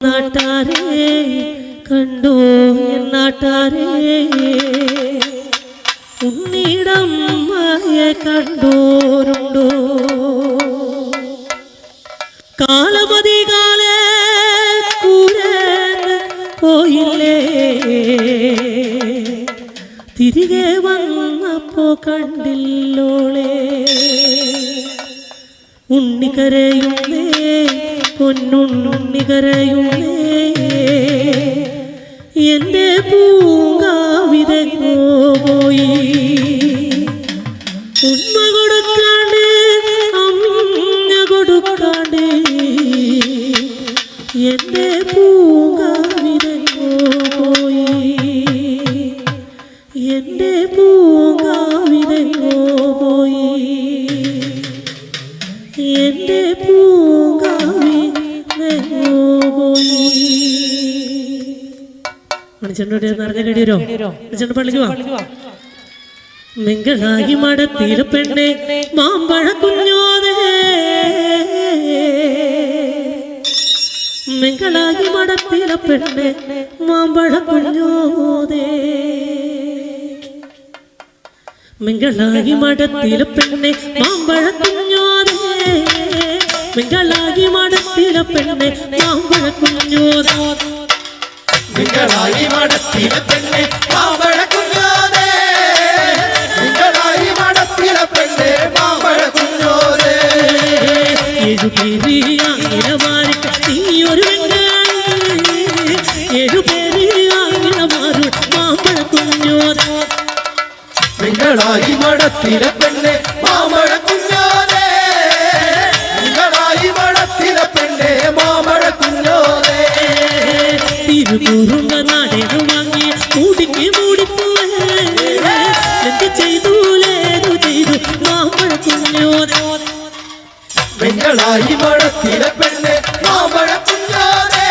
നാട്ടാരേ കണ്ടോ നാട്ടാരേ ഉണ്ണിടമ്മയെ കണ്ടോരുണ്ടോ കാലമതികാലേ കൂടെ പോയില്ലേ തിരികെ വന്നപ്പോ കണ്ടില്ലോളേ ഉണ്ണിക്കരയുന്നേ പൊന്നുണ്ണിക്കരയുന്നേ എൻ്റെ പൂങ്കാവിതെങ്ങോ പോയി ഉമ്മ കൊടുക്കാണ്ട് അമ്മ കൊടുക്കാണ്ട് എൻ്റെ പൂങ്കാവിതെങ്ങോ പോയി എൻ്റെ പൂങ്കാവിതെങ്ങോ പോയി എൻ്റെ പൂങ്കാവിതെങ്ങോ പോയി മണിച്ചേട്ടനോട് നടന്നേടിയോ മണിച്ചേട്ടൻ പള്ളിക്ക് വാ മെങ്കളായി മടത്തിലെ പെണ്ണെ മാമ്പഴ കുഞ്ഞോതേ മെങ്കളായി മടത്തിലെ പെണ്ണെ മാമ്പഴ കുഞ്ഞോതേ മെങ്കളായി മടത്തിലെ പെണ്ണെ മാമ്പഴ കുഞ്ഞോതേ മെങ്കളായി മടത്തിലെ പെണ്ണെ മാമ്പഴ കുഞ്ഞോതേ നിങ്ങളായി മടത്തിലെ പെണ്ണെ മാമ്പഴ കുഞ്ഞോതേ നിങ്ങളായി മടത്തിലെ പെണ്ണെ മാമ്പഴ കുഞ്ഞോതേ ഏഴുപേര് ആയിരമാര് നീയൊരു ഏഴുപേര് ആയിരമാരു മാമ്പഴ കുഞ്ഞോതേ നിങ്ങളായി മടത്തിലെ പെണ്ണെ മാമ്പഴ കുഞ്ഞോതേ നിങ്ങളായി മടത്തിലെ പെണ്ണെ മാമ്പഴ കുഞ്ഞോതേ തിരുകൂറുന്ന നാടേനു വാങ്ങി മൂടിക്ക് മൂടിപ്പോവേ എന്ത് ചെയ്തു ലേതു ചെയ്തു മാമ്പഴ കുഞ്ഞോതേ നിങ്ങളായി മടത്തിലെ പെണ്ണെ മാമ്പഴ കുഞ്ഞോതേ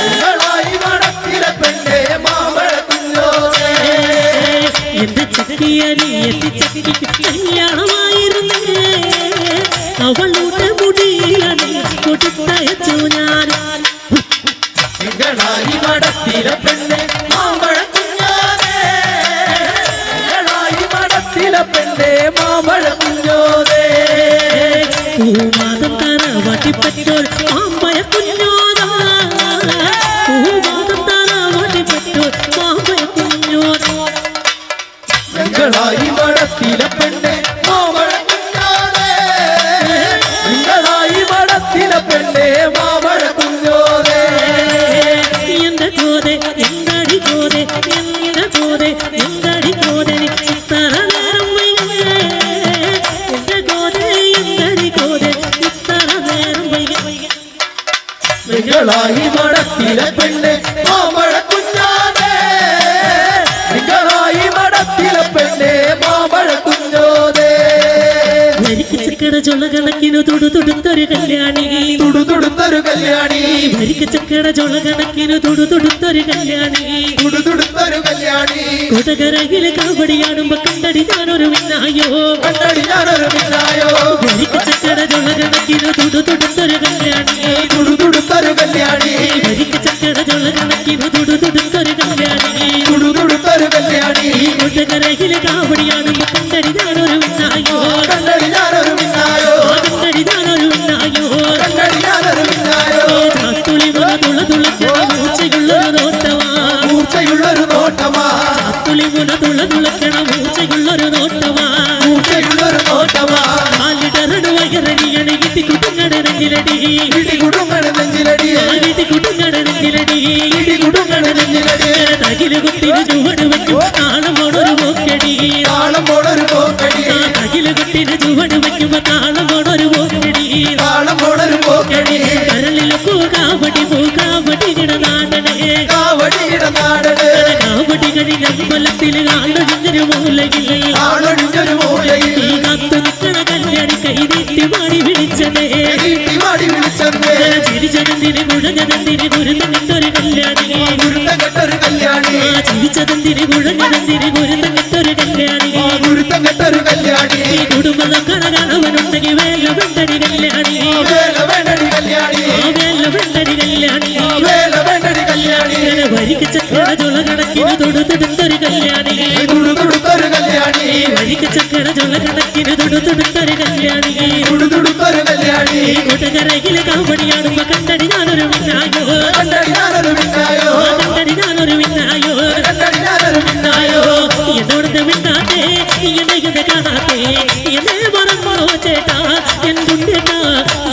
നിങ്ങളായി മടത്തിലെ പെണ്ണെ മാമ്പഴ കുഞ്ഞോതേ എന്റെ ചക്കിയനിയത്തി ചക്കിക്ക് കല്യാണമായിരുന്നേ അവളുടെ മുടിയിലണി കൊടുത്തയച്ചു ഞാൻ നിങ്ങളായി മടത്തിലെ പെണ്ണെ മാമ്പഴ കുഞ്ഞോതേ നിങ്ങളായി മടത്തിലെ പെണ്ണെ മാമ്പഴ കുഞ്ഞോതേ പൂമാതം തറവാട്ടിപ്പറ്റോൾ മാമ്പഴ കുഞ്ഞോതാ പൂമാതം തറവാട്ടിപ്പറ്റോൾ മാമ്പഴ കുഞ്ഞോതാ നിങ്ങളായി മടത്തിലെ പെണ്ണെ മാമ്പഴ കുഞ്ഞോതേ നിങ്ങളായി മടത്തിലെ പെണ്ണെ മാമ്പഴ കുഞ്ഞോതേ എന്റെ കോതെ എന്തടി കോതെ എന്റെ കോതെ എന്തടി കോതെ ഇത്തറ നേരം വൈകേ എന്റെ കോതെ എന്തടി കോതെ ഇത്തറ നേരം വൈകേ നിങ്ങളായി മടത്തിലെ പെണ്ണെ മാമ്പഴ കുഞ്ഞോതേ നിങ്ങളായി മടത്തിലെ പെണ്ണെ മാമ്പഴ കുഞ്ഞോതേ വരിക്ക് ചക്കട ചൊള്ള കണക്കിനു തുടുതുടുത്തൊരു കല്യാണി തുടുതുടുത്തൊരു കല്യാണി വരിക്ക് ചക്കട ചൊള്ള കണക്കിനു തുടുതുടുത്തൊരു കല്യാണി തുടുതുടുത്തൊരു കല്യാണി കൊടകരയിലെ കാവടിയാടുമ്പോ കണ്ടടി ഞാനൊരു മിന്നായോ കണ്ടടി ഞാനൊരു മിന്നായോ വരിക്ക് ചക്കട ചൊള്ള കണക്കിനു തുടുതുടുത്തൊരു കല്യാണി തുടുതുടുത്തൊരു കല്യാണി വരിക്ക് ചക്കട ചൊള്ള കണക്കിനു തുടുതുടുത്തൊരു കല്യാണി തുടുതുടുത്തൊരു കല്യാണി കൊടകരയിലെ കാവടിയാടുമ്പോ കണ്ടടി ഞാനൊരു മിന്നായോ കണ്ടടി ഞാനൊരു മിന്നായോ കണ്ടടി ഞാനൊരു മിന്നായോ കണ്ടടി ഞാനൊരു മിന്നായോ ചാത്തുളി മുന തുളതുളക്കണ മൂച്ചയുള്ളൊരു നോട്ടമാ മൂർച്ചയുള്ളൊരു നോട്ടമാ ചാത്തുളി മുന തുളതുളക്കണ മൂച്ചയുള്ളൊരു നോട്ടമാ മൂർച്ചയുള്ളൊരു നോട്ടമാ കാലിടറണ വയറണിയണ ഇടി കുടുങ്ങട നെഞ്ചിലടി ഇടി കുടുങ്ങണ നെഞ്ചിലടി ഇടി കുടുങ്ങട നെഞ്ചിലടി ഇടി കുടുങ്ങണ നെഞ്ചിലടി തകില് കുത്തിന് ചുവട് വയ്ക്കും താളം പോണൊരു പോക്കടി താളം പോണൊരു പോക്കടി തകില് കുത്തിന് ചുവട് വയ്ക്കുമ്പോ താളം പോണൊരു പോക്കടി താളം പോണൊരു പോക്കടി കരളിലെ പൂകാവടി കിടനാടണേ കാവടിയുടെ നാടന് കാവടി കഴിഞ്ഞ അമ്പലത്തില് ആളൊഴിഞ്ഞൊരു മൂലയിൽ ആളൊഴിഞ്ഞൊരു മൂലയിൽ ഈ കാത്തു നിൽക്കണ കല്യാണി കൈനീട്ടി മാടി വിളിച്ചതേ നീട്ടി മാടി വിളിച്ചെന്നേ ചിരിച്ചതെന്തിന് കുഴഞ്ഞതെന്തിന് കുരുന്ന് കണ്ടൊരു കല്യാണി ഗുരുത്ത കെട്ടൊരു കല്യാണി ചിരിച്ചതെന്തിന് കുഴഞ്ഞതെന്തിന് കുരുന്ന് കണ്ടൊരു കല്യാണി ഗുരുത്തം കെട്ടൊരു കല്യാണി കുടുംബം കണവനുണ്ടെങ്കിൽ വേല വെണ്ടടി കല്യാണി വേല വേണ്ടടി കല്യാണി വേല വെണ്ടടി കല്യാണി വരിക്ക് ചക്കര ചുള കണക്കിന് തൊടുത്തെടുത്തൊരു കല്യാണി തുടുതുടുത്തൊരു കല്യാണി വരിക്ക് ചക്കര ചുള കണക്കിന് തൊടുത്തെടുത്തൊരു കല്യാണി തുടുതുടുത്തൊരു കല്യാണി കൂട്ടുകരയിലെ കാവടിയാടുമ്പോ കണ്ടടി ഞാനൊരു മിന്നായോ കണ്ടടി ഞാനൊരു മിന്നായോ കണ്ടടി ഞാനൊരു മിന്നായോ കണ്ടടി ഞാനൊരു മിന്നായോ എന്നോടത്തെ മിണ്ടാത്തെ എന്നെ കാണാത്തെ എന്നെ മറന്നോ ചേട്ടാ എന്തുണ്ടേട്ടാ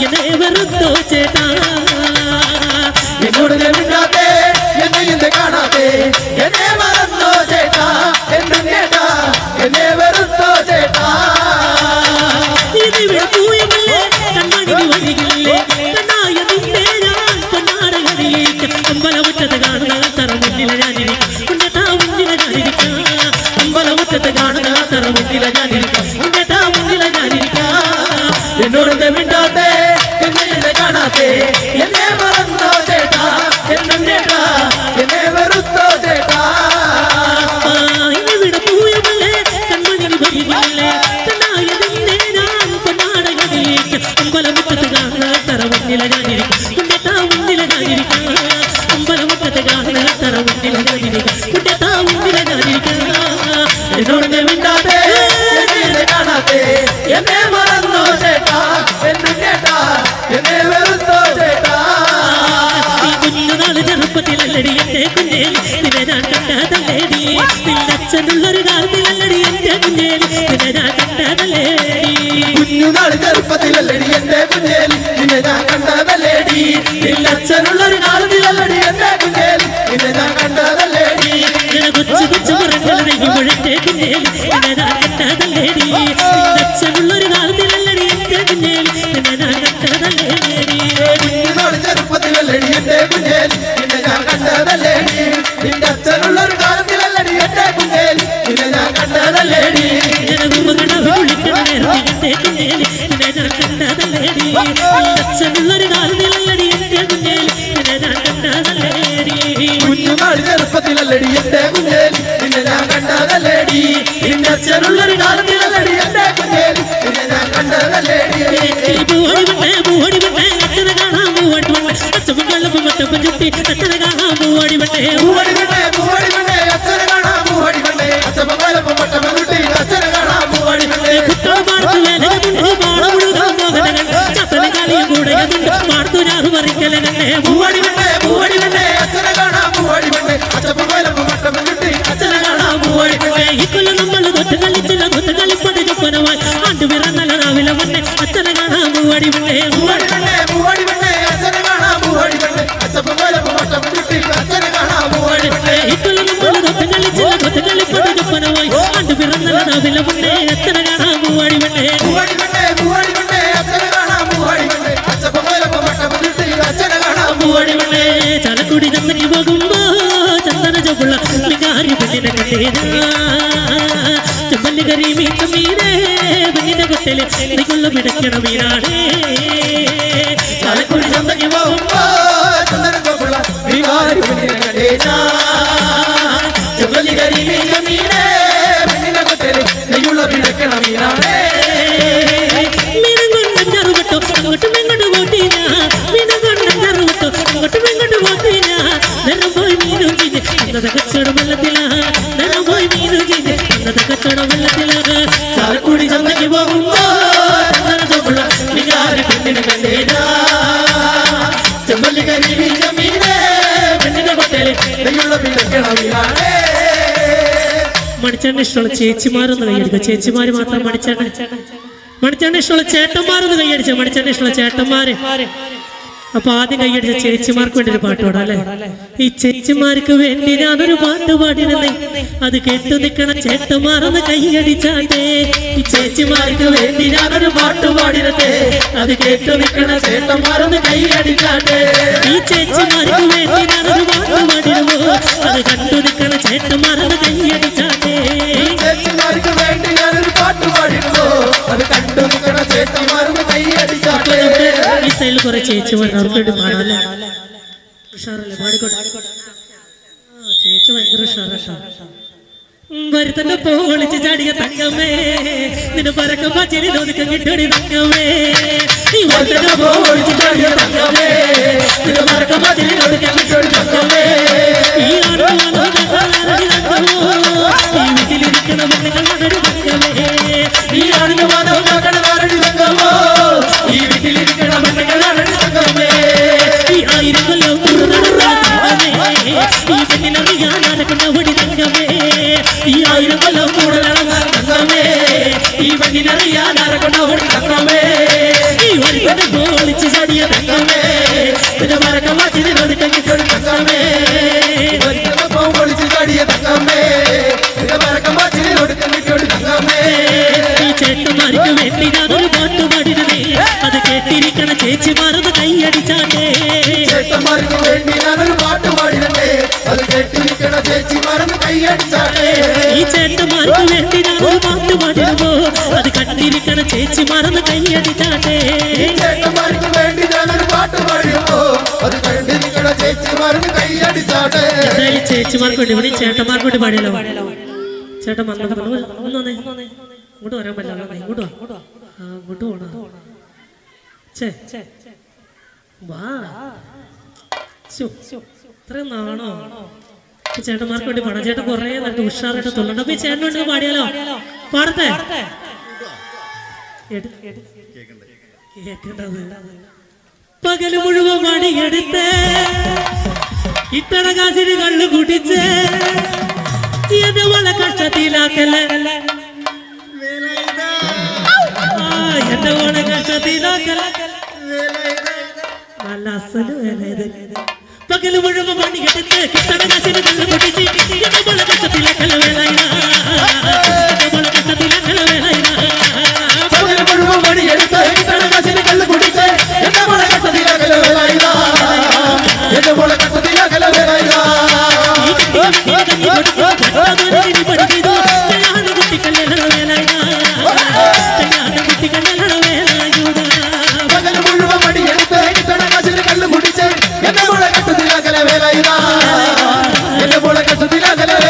എന്നെ വെറുത്തോ ചേട്ടാ എന്നോട് മിണ്ടാത്തെ എന്നെ കാണാത്തെ എന്നെ മറന്നോ ചേട്ടാ എന്നും ചേട്ടാ എന്നെ വെറുത്തോ ചേട്ടാ ഇതിവിടെ പൂയമല്ലേ കണ്ണാടി വരികില്ലേ കണ്ണായ നിന്നെ ഞാൻ കണ്ണാടകളിലേക്ക് അമ്പലമുറ്റത്ത് കാണുന്ന തറ മുന്നില ഞാനിരിക്കാം ഉന്നതാ മുന്നില ഞാനിരിക്കാം അമ്പലമുറ്റത്ത് കാണുന്ന തറ മുന്നില ഞാനിരിക്കാം ഉന്നതാ മുന്നില ഞാനിരിക്കാം എന്നോട് മിണ്ടാത്തെ എന്നെ കാണാത്തെ എന്നെ മറന്നോ ചേട്ടാ എന്നും ചേട്ടാ എന്നെ വെറുത്തോ ചേട്ടാ ഇതിവിടെ പൂയമല്ലേ കണ്ണാടി വരികില്ലേ കണ്ണായ നിന്നെ ഞാൻ കണ്ണാടകളിലേക്ക് അമ്പലമുറ്റത്ത് കാണുന്ന തറ മുന്നില ഞാനിരിക്കാം ഉന്നതാ മുന്നില ഞാനിരിക്കാം അമ്പലമുറ്റത്ത് കാണുന്ന തറ മുന്നില ഞാനിരിക്കാം ഉന്നതാ മുന്നില ഞാനിരിക്കാം എന്നോട് മിണ്ടാത്തെ എന്നെ കാണാത്തെ എന്നെ മറന്നോ ചേട്ടാ എന്നും ചേട്ടാ എന്നെ വെറുത്തോ ചേട്ടാ ഈ കുഞ്ഞുനാള് ചെറുപ്പത്തിലല്ലടി എന്റെ കുഞ്ഞേലി നിന്നെ ഞാൻ കണ്ടതല്ലേടി നിന്റെ അച്ഛനുള്ളൊരു കാലത്തിലല്ലടി എന്റെ കുഞ്ഞേലി നിന്നെ ഞാൻ കണ്ടതല്ലേടി കുഞ്ഞുനാൾ ചെറുപ്പത്തിലല്ലടി എന്റെ കുഞ്ഞേലി നിന്നെ ഞാൻ കണ്ടതല്ലേടി നിന്നച്ഛനുള്ളൊരു കാലത്തിലല്ലടി എന്റെ കുഞ്ഞേലി നിന്നെ ഞാൻ കണ്ടതല്ലേടി നിന്നെ കൊച്ചു കൊച്ചു പുറങ്ങൾ നെയ്യുമ്പോഴത്തെ കുഞ്ഞേലി നിന്നെ ഞാൻ കണ്ടതല്ലേടി നിന്റെ അച്ഛനുള്ളൊരു കാലത്തിലല്ലടി എന്റെ കുഞ്ഞേലി നിന്നെ ഞാൻ കണ്ടതല്ലേടി കുഞ്ഞുനാൾ ചെറുപ്പത്തിലല്ലടി എന്റെ കുഞ്ഞേലി നിന്നെ ഞാൻ കണ്ടതല്ലേടി നിന്റെ അച്ഛനുള്ളൊരു കാലത്തിലല്ലടി എന്റെ കുഞ്ഞേലി നിന്നെ ഞാൻ കണ്ടതല്ലേടി അച്ഛനുള്ളൊരു കാലത്തിലല്ലടി എന്റെ കുഞ്ഞേലി നിന്നെ ഞാൻ കണ്ടതല്ലേടി കുഞ്ഞുനാൾ ചെറുപ്പത്തിലല്ലടി എന്റെ കുഞ്ഞേലി നിന്നെ ഞാൻ കണ്ടതല്ലേടി നിന്റെ അച്ഛനുള്ളൊരു കാലത്തിലല്ലടി എന്റെ കുഞ്ഞേലി നിന്നെ ഞാൻ കണ്ടതല്ലേടി പൂവടി വണ്ണേ അച്ഛനെ കാണാൻ പൂവടി വണ്ണേ അച്ഛൻ കള്ളപ്പം മട്ടപ്പം ചുട്ടി അച്ഛനെ കാണാൻ പൂവടി വണ്ണേ പൂവടി വണ്ണേ അച്ഛനെ കാണാം പൂവടി വണ്ണേ അച്ഛൻ വലപ്പം മട്ടം കുട്ടി അച്ഛനെ കാണാം പൂവടി വണ്ണേ കുട്ടോമാർക്ക് വേലകളുണ്ട് മാളമുഴുകാൻ മോഹനകൾ ചത്തനെ കളിയും കൂടെയുണ്ട് മാർത്തു ഞാറ് പറിക്കലകന്നെ പൂവടി വണ്ണേ അച്ഛനെ കാണാം പൂവടി വണ്ണേ അച്ഛൻ വലപ്പം മട്ടം കുട്ടി അച്ഛനെ കാണാം പൂവടി വണ്ണേ ഇക്കൊല്ലം നമ്മൾ തൊട്ട് കളിച്ചില്ല തൊട്ട് കളിപ്പടി ചൊപ്പനമായി ആണ്ടു പിറന്നല്ല രാവിലെ വണ്ണേ അച്ഛനെ കാണാൻ പൂവടി വണ്ണേ പൂവടി വണ്ണേ അച്ഛനെ കാണാം പൂവടി വണ്ണേ അച്ഛൻ വലപ്പം മട്ടം കുട്ടി അച്ഛനെ കാണാം പൂവടി വണ്ണേ ഇക്കൊല്ലം നമ്മൾ തൊട്ട് കളിച്ചില്ല തൊട്ട് കളിപ്പടി ചൊപ്പനമായി ആണ്ടു പിറന്നല്ല രാവിലെ വണ്ണേ അച്ഛനെ കാണാൻ പൂവടി വണ്ണേ പൂവടി വണ്ണേ അച്ഛനെ കാണാം പൂവടി വണ്ണേ അച്ഛൻ വലപ്പം മട്ടം കുട്ടി അച്ഛനെ കാണാം പൂവടി വണ്ണേ ചലക്കുടി ചന്തയ്ക്ക് പോകുമ്പോ ചന്ദന ചൊപ്പുള്ള മികാരി പെണ്ണിനെ കണ്ടേതാ ചെമ്പല്ലി കരി മീച്ച മീനേ പെണ്ണിന്റെ കൊട്ടല് എനിക്കുള്ള പിടയ്ക്കണ മീനാണേ ചാലക്കുടി ചന്തയ്ക്ക് പോകുമ്പോ ചന്ദനക്കൊപ്പുള്ള വിവാരി പെണ്ണിനെ കണ്ടേനാ ചെമ്പല്ലി കരിമീന മീനേ പെണ്ണിനെ കൊട്ടല് നെയ്യുള്ള പിടക്കണ മീനാണേ മീനം കൊണ്ടറുപട്ടോ അങ്ങോട്ടും ഇങ്ങോട്ട് പോട്ടീന മീനം കൊണ്ടറുപട്ടോ അങ്ങോട്ടും ഇങ്ങോട്ട് പോട്ടീന നിറം പോയി മീനും ചെയ്ത് അന്നത്തെ കച്ചവടം വെള്ളത്തിലാ നിറം പോയി മീനും ചെയ്ത് അന്നത്തെ കച്ചവടം വെള്ളത്തിലാ ചാലക്കുടി ചന്തയ്ക്ക് പോകുമ്പോ ചന്ദനക്കൊപ്പുള്ള വികാരി പെണ്ണിനെ കണ്ടേനാ ചെമ്പല്ലി കരിമീന മീനേ പെണ്ണിനെ കൊട്ടല് നെയ്യുള്ള പിടക്കണ മീനാണേ മണിച്ചേട്ടന് ഇഷ്ടമുള്ള ചേച്ചിമാരൊന്ന് കൈയടിക്കുക ചേച്ചിമാര് മാത്രം മണിച്ചേട്ടന് ഇഷ്ടമുള്ള ചേട്ടന്മാരൊന്ന് കൈയടിച്ച മണിച്ചേട്ടന് ഇഷ്ടമുള്ള ചേട്ടന്മാര് അപ്പൊ ആദ്യം കൈയടിച്ച ചേച്ചിമാർക്ക് വേണ്ടി ഒരു പാട്ട് പാടാം അല്ലെ ഈ ചേച്ചിമാർക്ക് വേണ്ടി ഞാനൊരു പാട്ട് പാടിയിരുന്നേ അത് കേട്ടു നിൽക്കണ ചേട്ടന്മാരൊന്ന് കൈയടിച്ചാട്ടെ ഈ ചേച്ചിമാർക്ക് വേണ്ടി ഞാനൊരു പാട്ട് പാടിയിരുന്നേ അത് കേട്ടു നിൽക്കണ ചേട്ടന്മാരൊന്ന് കൈയടിച്ചാട്ടെ ഈ ചേച്ചിമാർക്ക് വേണ്ടി ഞാനൊരു പാട്ട് പാടിരുന്നു അത് കണ്ടു നിൽക്കണ ചേട്ടന്മാരൊന്ന് കൈയടിച്ചാട്ടെ ചേച്ചിമാർക്ക് വേണ്ടി ഞാനൊരു പാട്ട് പാടിയിരുന്നു അത് കണ്ടു നിൽക്കണ ചേട്ടന്മാരൊന്ന് കൈയടിച്ചാട്ടെ ഈ സൈഡിൽ കുറെ ചേച്ചിമാർ അവർക്ക് വേണ്ടി പാടാല്ലേ ഉഷാറല്ലേ പാടിക്കോട്ടെ ചേച്ചി ഭയങ്കര ഉഷാറാ വരുത്തന്റെ പോളിച്ച് ചാടിയ തങ്കമ്മേ നിന്നെ പറക്കുമ്പോ ചെരി തോന്നിക്ക കിട്ടടി തങ്കമ്മേ ഈ വരുത്തന്റെ പോളിച്ച് ചാടിയ തങ്കമ്മേ നിന്നെ പറക്കുമ്പോ ചെരി തോന്നിക്ക കിട്ടടി തങ്കമ്മേ ഈ കാശിനോട് കങ്ങിട്ടൊരു തങ്കമേ പൊളിച്ചു ചാടിയ തങ്കമേ പറക്കമ്പാച്ചിനോട് കങ്ങിട്ടൊരു തങ്കമേ ഈ ചേട്ടന്മാർക്ക് വേണ്ടി ഞാനൊരു പാട്ട് പാടിരുന്നേ അത് കേട്ടിരിക്കണ ചേച്ചിമാരത് കൈയടിച്ചാട്ടേ ചേട്ടന്മാർക്ക് വേണ്ടി ഞാനൊരു പാട്ട് പാടിരട്ടെ അത് കേട്ടിരിക്കണ ചേച്ചിമാരത് കൈയടിച്ചാട്ടേ ഈ ചേട്ടന്മാർക്ക് വേണ്ടി ഞാനൊരു പാട്ട് പാടിരുമ്പോ അത് കണ്ടിരിക്കണ ചേച്ചിമാരത് കൈയടിച്ചാട്ടേ ചേട്ടന്മാർക്ക് വേണ്ടി ഞാനൊരു പാട്ട് പാടിരുമ്പോ അത് കണ്ടിരിക്കണ ചേച്ചിമാരത് കൈയടിച്ചാട്ടേ എന്തായാലും ചേച്ചിമാർക്ക് വേണ്ടി ഇവിടെ ചേട്ടന്മാർക്ക് വേണ്ടി പാടിയല്ലോ ചേട്ടൻ വന്നപ്പോ ഒന്നേ ഇങ്ങോട്ട് വരാൻ പറ്റില്ല ഇങ്ങോട്ട് വാ അങ്ങോട്ട് പോണ വാ ഇത്രയും നാണോ ചേട്ടന്മാർക്ക് വേണ്ടി പാടാം ചേട്ടൻ കുറേ നേരത്തെ ഉഷാറായിട്ട് തൊല്ലണ്ട അപ്പൊ ഈ ചേട്ടൻ വേണ്ടി പാടിയാലോ പാടത്തെ കേക്കണ്ടത് പകല് മുഴുവൻ പണിയെടുത്ത് ഇട്ടണ കാശിന് കള്ളു കുടിച്ച് എന്നെ വളരെ കഷ്ടത്തിലാക്കല്ലേ എന്നെ വളരെ കഷ്ടത്തിലാക്കല്ലേ നല്ല അസല് വേല പകല് മുഴുവൻ പണിയെടുത്ത് കിട്ടണ കാശിന് കള്ളു കുടിച്ച് എന്നെ വളരെ കഷ്ടത്തിലാക്കല വേല വളരെ കഷ്ടത്തിലാക്കല വേല പകല് മുഴുവൻ പണിയെടുത്ത് കിട്ടണ കാശിന് കള്ളു കുടിച്ച് എന്നെ വളരെ കഷ്ടത്തിലാക്കല വേല എന്നെ വളരെ കഷ്ടത്തിലാക്കല വേല പകല് മുഴുവൻ പണിയെടുത്ത് കിട്ടണ കാശിന് കള്ളു കുടിച്ച് എന്നെ വളരെ കഷ്ടത്തിലാക്കല വേല എന്നെ വളരെ കഷ്ടത്തിലാക്കല വേല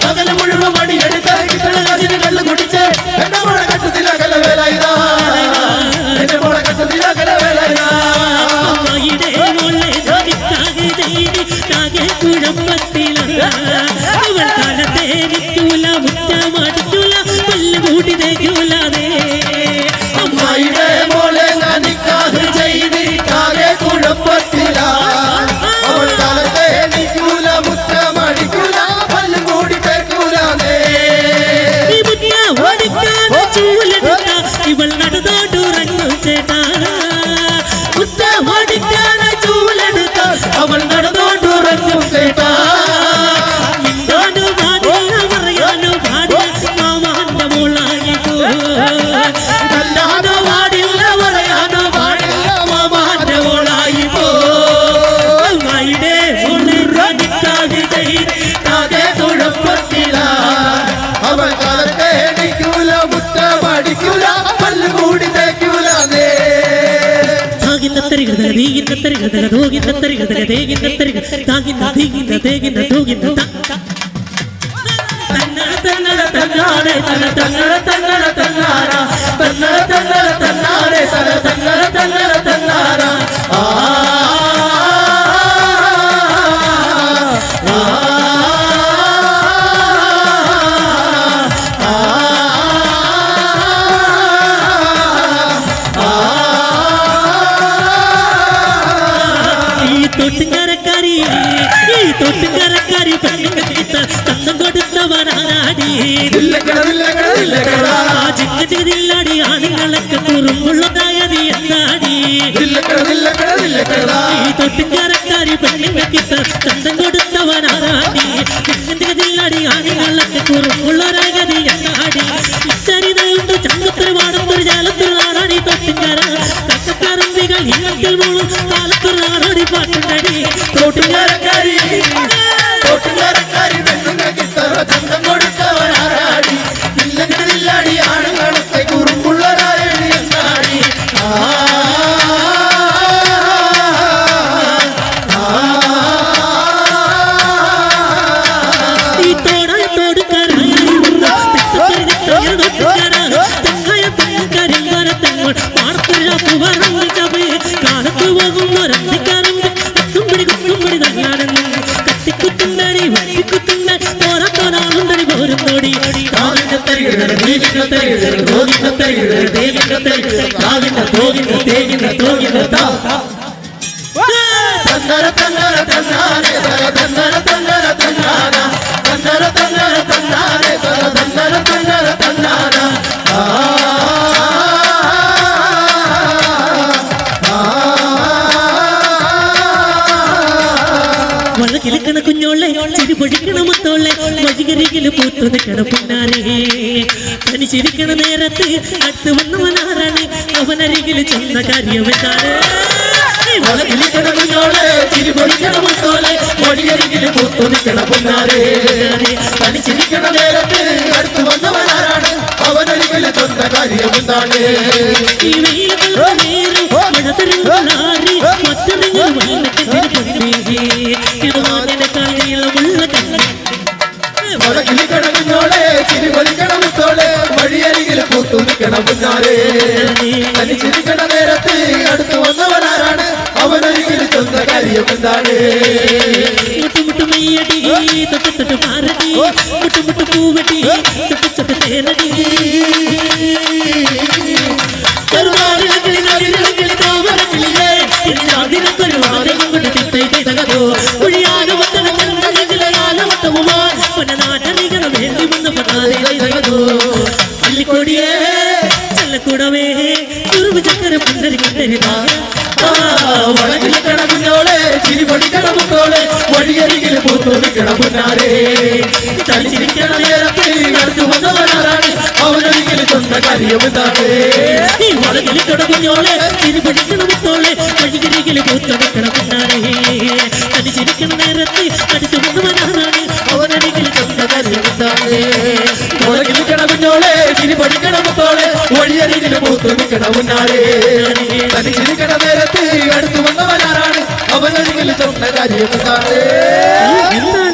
പകല് മുഴുവൻ പണിയെടുത്ത് കിട്ടണ കാശിന് കള്ളു കുടിച്ച് എന്നെ വളരെ കഷ്ടത്തിലാക്കല വേല എന്നെ വളരെ കഷ്ടത്തിലാക്കല വേല അവൾ കാലത്തെ നിൽക്കൂല മുറ്റമാടിക്കൂല പല്ല് കൂട്ടി തേക്കൂലാതെ അമ്മായിടെ മോളെ നിക്കാതെ ചെയ്തിട്ടാകെ കുഴപ്പത്തില അവൾ കാലത്തെ നിൽക്കൂല മുറ്റമടിക്കൂല പല്ല് കൂടി തേക്കൂലേ ഈ മുറ്റ ഓടിക്കാതെ ചൂലെടുത്ത ഇവൾ നടന്നോണ്ടുറങ്ങും ചേട്ടാ മുറ്റ ഓടിക്കാതെ ചൂലെടുത്ത അവൾ നടന്നോണ്ടുറങ്ങും ചേട്ടാ അവൾ കാലത്തെ നിൽക്കൂല മുറ്റമടിക്കൂല പല്ല് കൂടി തേക്കൂലേ തൊട്ടുകാരക്കാരി പെണ്ണുങ്ങൾക്ക് തന്തം കൊടുത്തവനാടി ചിക്കതില്ലാടി ആണുങ്ങളൊക്കെ കുറുമ്പുള്ളതായതി എന്നാടി ഈ തൊട്ടുകാരക്കാരി പെണ്ണുങ്ങൾക്ക് തന്തം കൊടുത്തവനാടി ചിക്കതില്ലാടി ആണുങ്ങളൊക്കെ കുറുമ്പുള്ളതായതി എന്നാടി ഇച്ചരിതയുണ്ട് ചങ്കത്തിൽ വാടത്തൊരു ജാലത്തിൽ നാടാടി തൊട്ടുകാര തക്കക്കാരമ്പികൾ ഇനത്തിൽ പോളും കാലത്തൊരു നാടോടി പാട്ടുണ്ടടി തൊട്ടുകാരക്കാരി പെണ്ണുങ്ങൾക്ക് ചന്തം കൊടുത്തവനാരാടി ഇല്ലങ്ങളില്ലാടി ആണുങ്ങളൊക്കെ കുറുമ്പുള്ളവരായടി എന്നാടി ഈ തോട് കാലത്ത് പോകുന്നൊരന്തിക്കാരം കുത്തുംപിടി തന്നാണെന്നും കത്തിക്കുത്തുണ്ടടി വട്ടിക്കുത്തുണ്ട തോരത്തോനാളുണ്ടടി പോരുന്നോടി തന്നര ചിരിപൊഴിക്കണമത്തോളെ വഴികരികിൽ പൂത്തു നിൽക്കണ പുന്നാരേ തനിച്ചിരിക്കണ നേരത്ത് അടുത്ത് വന്നവനാരാണ് അവനരികിൽ ചെന്ന കാര്യം എന്താണ് തനിച്ചിരിക്കണ നേരത്ത് അടുത്ത് വന്നവനാരാണ് അവനരികിൽ ചെന്ന കാര്യം എന്താണ് ഈ വെയിലുകൾ നേരെ മഴ തരുന്നാരി മറ്റൊരുങ്ങൾ ഇതുമാതിനേക്കാൾ നീളമുള്ള കണ്ണ കിളിക്കണമുന്നോളെ ചിരി പൊളിക്കണമുത്തോളെ വഴിയരികിൽ പൂത്തു നിൽക്കണം പുന്നാരെ തനിച്ചിരിക്കണ നേരത്ത് അടുത്ത് വന്നവനാരാണ് അവനരികിൽ ചെന്ന കാര്യം എന്താണ് മുട്ടുമുട്ട് മെയ്യടി തൊട്ട് തൊട്ട് പാരടി മുട്ടുമുട്ട് പൂവടി തൊട്ട് തൊട്ട് തേനടി ചല്ലക്കൂടവേ കുറുമ്പ് ചക്കര പുന്നരി കണ്ടരുതാ വളകിളിക്കണമുന്നോളെ ചിരി പൊളിക്കണമുത്തോളെ വഴിയരികിൽ പൂത്തു നിൽക്കണം പുന്നാരെ തനിച്ചിരിക്കണ നേരത്ത് അടുത്ത് വന്നവനാരാണ് അവനരികിൽ ചെന്ന കാര്യം എന്താണ് വളകിളിക്കണമുന്നോളെ ചിരി പൊടിക്കണമുത്തോളെ വഴികരികിൽ പൂത്തു നിൽക്കണം പുന്നാരേ തനിച്ചിരിക്കണ നേരത്ത് അടുത്ത് വന്നവനാരാണ് അവനരികിൽ ചെന്ന കാര്യം എന്താണ് വളകിളിക്കണമുന്നോളെ ചിരി പൊളിക്കണമുത്തോളെ വഴിയരികിൽ പൂത്തു നിൽക്കണം പുന്നാരെ തനിച്ചിരിക്കണ നേരത്ത് അടുത്ത് വന്നവനാരാണ് അവനരികിൽ ചെന്ന കാര്യം എന്താണ്